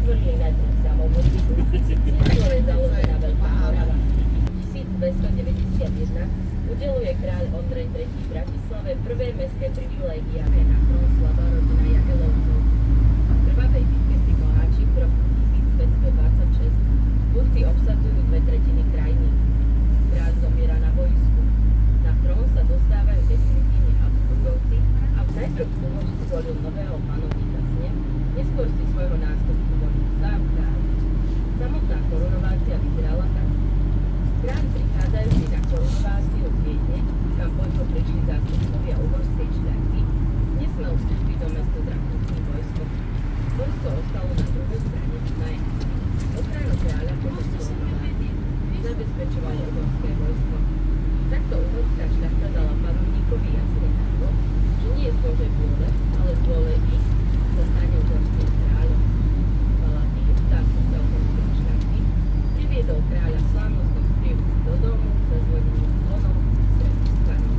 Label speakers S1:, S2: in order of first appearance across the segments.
S1: vytvorili najprv samovodníku, neskôr je založená Veľká Morava. 1291 udeluje kráľ Ondrej III. V Bratislave prvé mestské privilégia na trón slava rodina Jagelovcov. V krvavej bitke pri Moháči v roku 1526 Turci obsadzujú 2/3 krajiny. Kráľ zomiera na vojsku. Na trón sa dostávajú definitívne Habsburgovci a najprv Kumoš zvolil nového panovníka Snem, neskôr si svojho nástupcu volil sám kráľ. Samotná korunovácia vyzerala tak. Kráľ prichádzajúci na korunováciu v Viedne, kam poľko prišli zástupcovia uhorskej šľachty, nesmel vstúpiť do mesta s rakúskym vojskom. Vojsko ostalo na druhej strane Dunaja. Ochranu kráľa počas koronovácie zabezpečovalo uhorské vojsko. Takto uhorská šľachta dala panovníkovi jasný návod, že nie z Božej vôle, ale z vôle ich sa stane uhorským kráľom. Valadír, zástupca uhorskej šľachty, priviedol kráľa slávnostnou sprievodcu do domu, zazvonením zvonov, sredných stanov.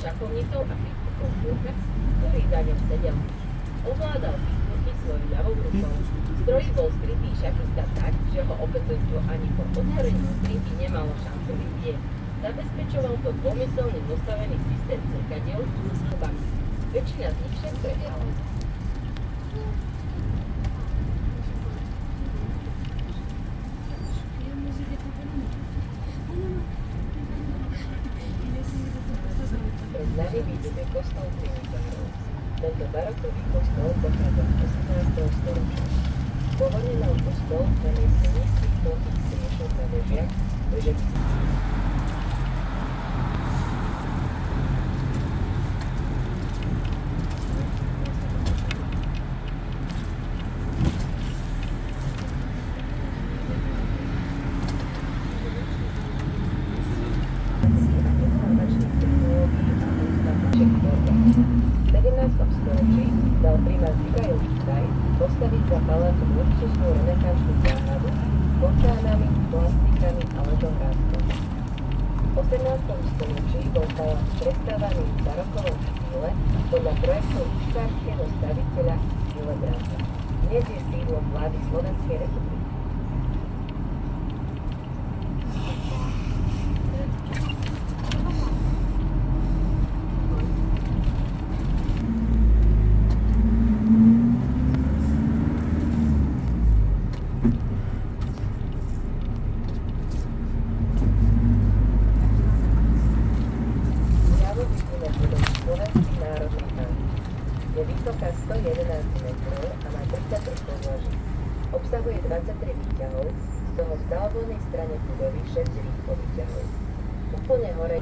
S1: Šachovnicou a prístupom Turka, ktorý za ňou sedel. Ovládal prístupky svojou ľavou rukou. V stroji bol skrytý šachista tak, že ho obecenstvo ani po otvorení skrytky nemalo šancu vidieť. Zabezpečoval to dômyselne zostavený systém zrkadiel s chobami. Väčšina z nich však prehrala. Známy vidíme kostol Trinitárov. Tento barokový kostol pochádza z 18. storočia. Pôvodne mal kostol na mieste nízkych plochých sviešok na vežiach, dal primár Michail Štaj postaviť za palácom luxusnú renesančnú záhradu s fontánami, plastikami a ledorázkom. V 18. storočí bol palác prestávaný v barokovom štýle podľa projektov cisárskeho staviteľa Willebranda. Dnes je sídlom vlády Slovenskej republiky. Je vysoká 111 metrov a má 33 podlaží. Obsahuje 23 výťahov, z toho v závodnej strane budovy 6 rýchlo výťahov. Úplne hore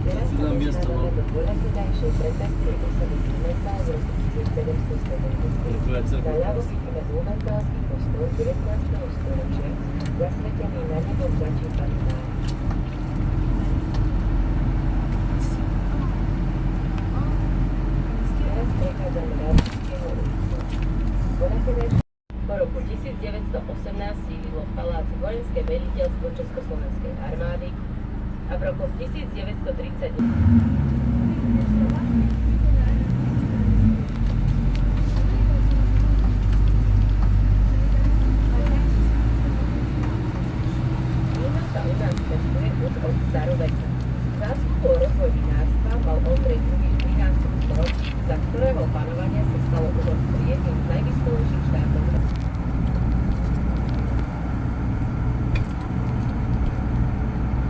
S1: teraz sa dostávame do dôležitejšej pretekskej osady Klimental z roku 1770. Naľavo vidíme Blumentalský kostol 19. storočia, zasvetený na nebom začípaný nájom. Teraz prechádzame Radnického ulicu. Po roku 1918 sídlilo v paláci vojenské veliteľstvo Československej armády a v rokoch 1930 od staroveka. Zásluhu o rozvoj vinárstva mal Ondrej II. V 13. storočí, za ktorého panovania sa stalo Uhorsko jedným z najvyspelejších štátov.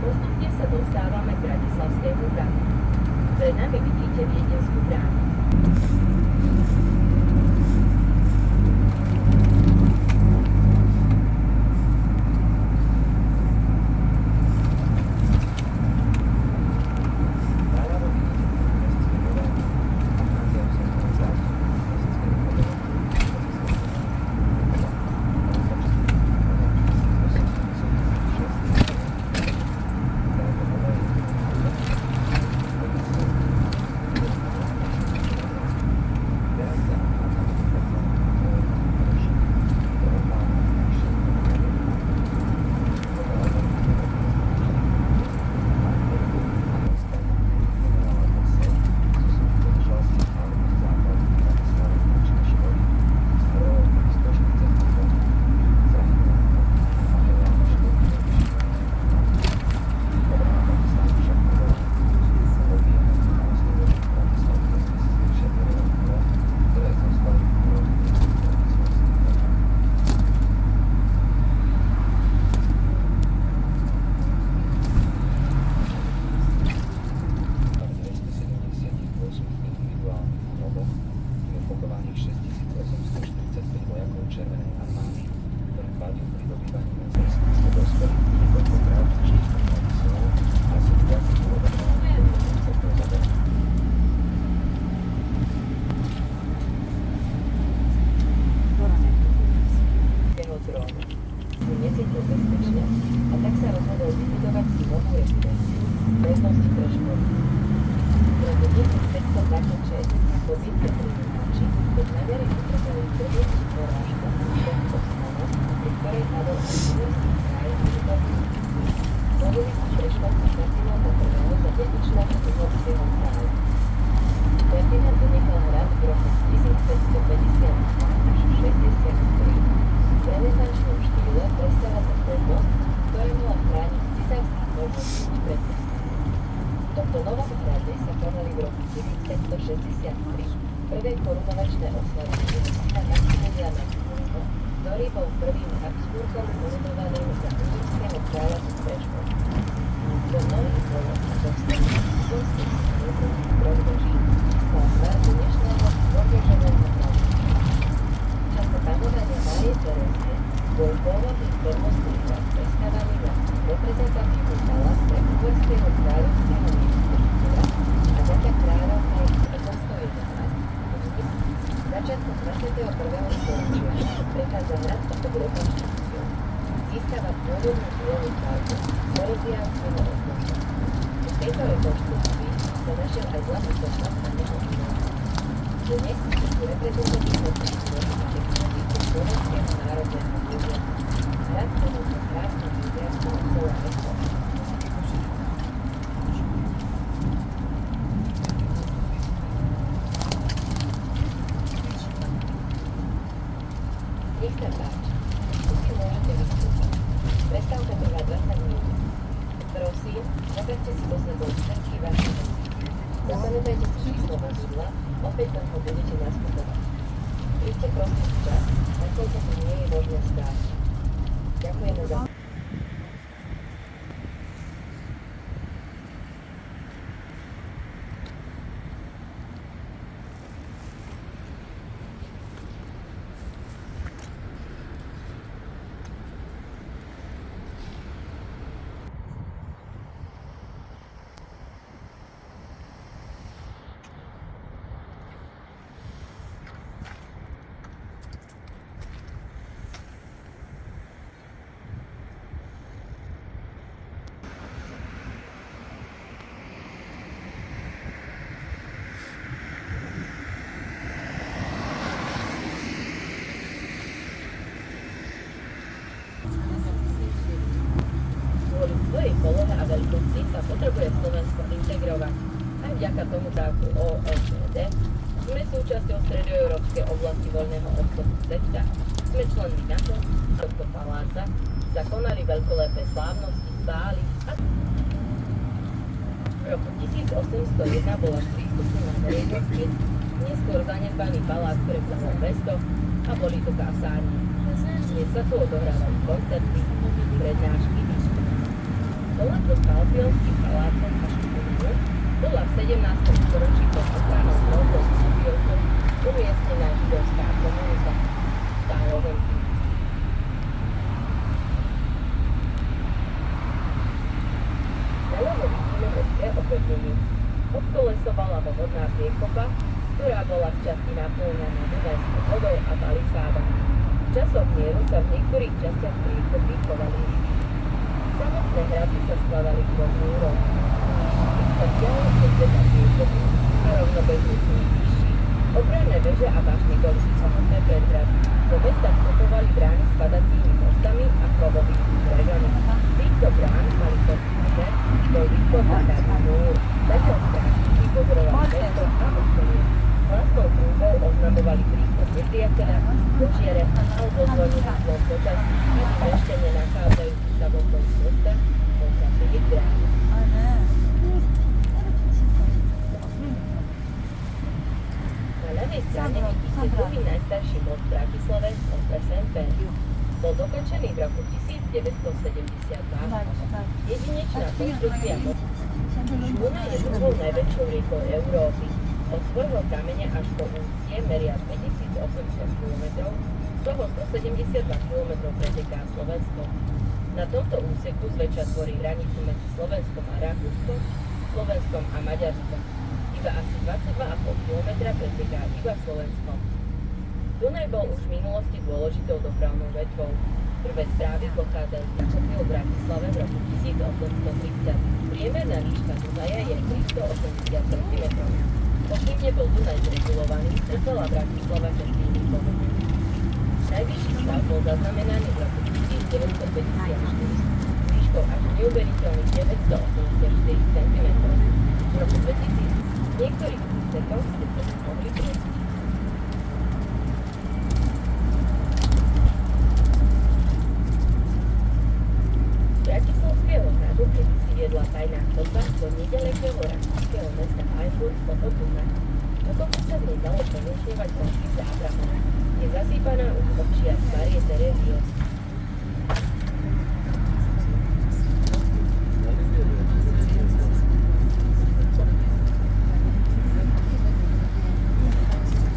S1: Postupne sa dostávame k Bratislavskému bránu. Pred nami vidíte Viedenskú bránu. pevnosti Prešov. V roku 1526 po bitke pri Lukáči pod Maďari utrpeli prvú porážku proti Osmanom, pri ktorej padol aj Dunajský kraj a Ľubový. Vojvoda Prešovský Ferdinanda I. za dedičného uhorského kráľa. Ferdinand vynechal hrad v roku 1552 až 63. V renesančnom štýle prestavil most, ktorý mala chrániť cisársky možnosti pred tomto novom hrade sa konali v roku 1563 prvé korunovačné oslavy syna Maximiliána II, ktorý bol prvým Habsburgom korunovaným za uhorského kráľa z Prešova. Po mnohých voľoch a povstaní uhorských stanov rozloží stal tvar dnešného rozloženého hradu. V čase panovania Márie Terézie bol pôvodný pevnostný hrad prestavaný na reprezentatívny palác pre uhorského kráľovského ministra a zaťa kráľovnej 811. Začiatkom 21. storočia prechádza hrad pod rekonštrukciou. Získava pôvodnú chvíľovú farbu s eroziálskeho odnoža. V tejto rekonštrukcii sa našiel aj zlatý pošlap na neho iného. Dnes sú reprezentatívne prístroje a expozície Slovenského národného múzea. Hrad ponúka krásnu výzviazku od celé mesto. Nech sa páči, tu si môžete vystúpať. Prestávka trvá 20 minút. Prosím, zabraťte si so sebou všetky vaše veci. Zapamätajte si číslo vozidla, opäť tam ho budete nastupovať. Príďte prosím včas, nakoľko to nie je možné stáť. Ďakujeme za... Kvôli svojej polohe a veľkosti sa potrebuje Slovensko integrovať. Aj vďaka tomu zákonu OECD sme súčasťou stredoeurópskej oblasti voľného obchodu CEFTA, sme členmi NATO a tohto paláca sa konali veľkolepé slávnosti, bály a... V roku 1801 bola prístupná verejnosti, neskôr zanedbaný palác prevzal mesto a boli to kasárne. Dnes sa tu odohrávali koncerty, prednášky. Bola pod Palpionským palácom až k Múru bola v 17. storočí pod ochranou mnohých studiovcov umiestnená židovská komunita. Stálo veľký. Naľavo vidíme mestské opevnenie. Obkolesovala ho vodná priekopa, ktorá bola z časti naplňaná Dunajskou vodou a palisádami. V časoch mieru sa v niektorých častiach priekopy chovali ryby. Samotné hrady sa skladali dvom múrov. Keď sa ťahol cez veda priekopy a rovnobežne sú vyšší, obranné veže a bašty boli vysunutné pred hrad. Do mesta vstupovali brány s padacími mostami a kovovými brežami. Týchto brán mali podpíšte, bol vypozádaný múr. Zatiaľ strážnici pozorovali mesto a okolie. Hlasnou trúbou oznamovali príchod nepriateľa, požiare alebo zvonili zlom počasí, aby meštene nachádzajúci sa v okolí mesta potrafili brány. Na ľavej strane vidíte druhý najstarší most v Bratislave, most SMP. Bol dokončený v roku 1972. Jedinečná konštrukcia mostu. Dunaj je druhou najväčšou riekou Európy. Od svojho kamene až po ústie meria 2800 km, z toho 172 km preteká Slovensko. Na tomto úseku zväčša tvorí hranicu medzi Slovenskom a Rakúskom, Slovenskom a Maďarskom. Iba asi 22,5 km preteká iba Slovenskom. Dunaj bol už v minulosti dôležitou dopravnou vetvou. V Prvé správy pochádzajú z Načopil v Bratislave v roku 1830. Priemerná výška Dunaja je 380 cm. Pokým nebol Dunaj zregulovaný, trpela Bratislava častými povodňami. Najvyšší stav bol zaznamenaný v roku 1954 s výškou až neuveriteľných 984 cm. V roku 2000 v niektorých úsekoch ste sa mohli prústiť. Z Bratislavského hradu kedysi viedla tajná chodba do nedalekého rakúskeho mesta Freiburg pod Dunaj. Dokopy sa v nej dalo premiesňovať končí zábrahom. Je zasýpaná už od čias Márie Terézie.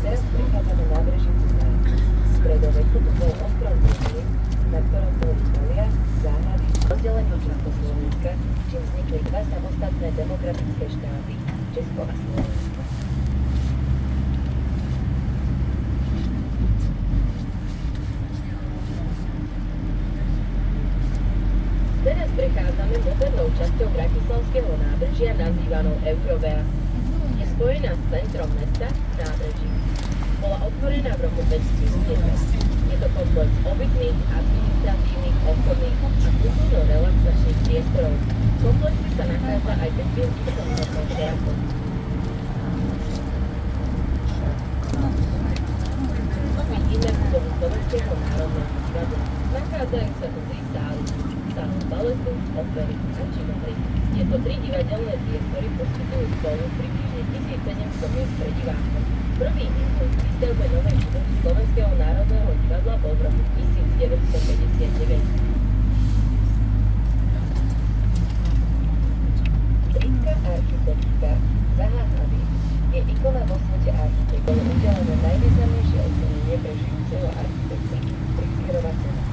S1: Teraz prichádzame nábrežím Dunaja. V stredoveku tu bol ostrom Brusny, na ktorom boli polia, záhrady, rozdelením Československa, čím vznikli dva samostatné demokratické štáty, Česko a Slovensko. Teraz prechádzame modernou časťou bratislavského nábrežia nazývanou Eurovea. Je spojená s centrom mesta nábrežím. Bola otvorená v roku 2010. Je to komplex obytných, administratívnych, obchodných a kultúrno-relaxačných priestorov. V komplexe sa nachádza aj Tepilský koncertný teatr. Tu vidíme budovu Slovenského národného divadla. Nachádzajú sa tu 3 sály. Sálu baletu, opery a činohry. Tieto 3 divadelné priestory poskytujú spolu približne 1700 miest pre divákov. Prvý impuls k výstavbe novej budovy Slovenského národného divadla bol v roku 1959. Britská architektka Zaha Hadid je ikona vo svete architektúry. Bolo udelené najvýznamnejšie ocenenie pre žijúceho architekta Pritzkerova cena.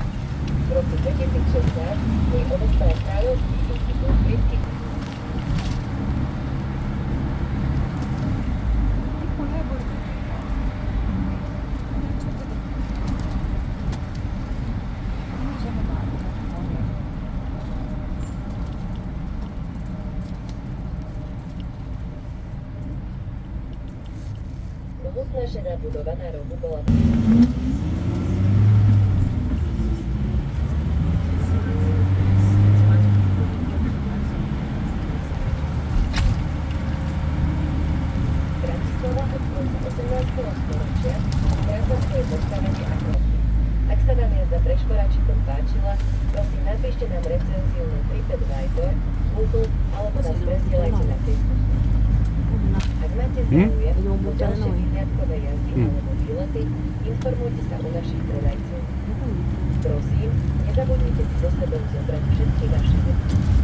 S1: V roku 2016 jej odostal Kráľovský inštitút britských. Mohutná šedá budova na rohu bola Bratislava od konca 18. storočia stráca svoje postavenie ako mosty. Ak sa vám jazda Preškoračikom páčila, prosím napíšte nám recenziu na TripAdvisor, Google alebo nás presielajte na Facebook. Ak máte záujem o ďalšie vyhliadkové jazdy alebo výlety, informujte sa u našich predajcov. Prosím, nezabudnite si so sebou zobrať všetky vaše veci.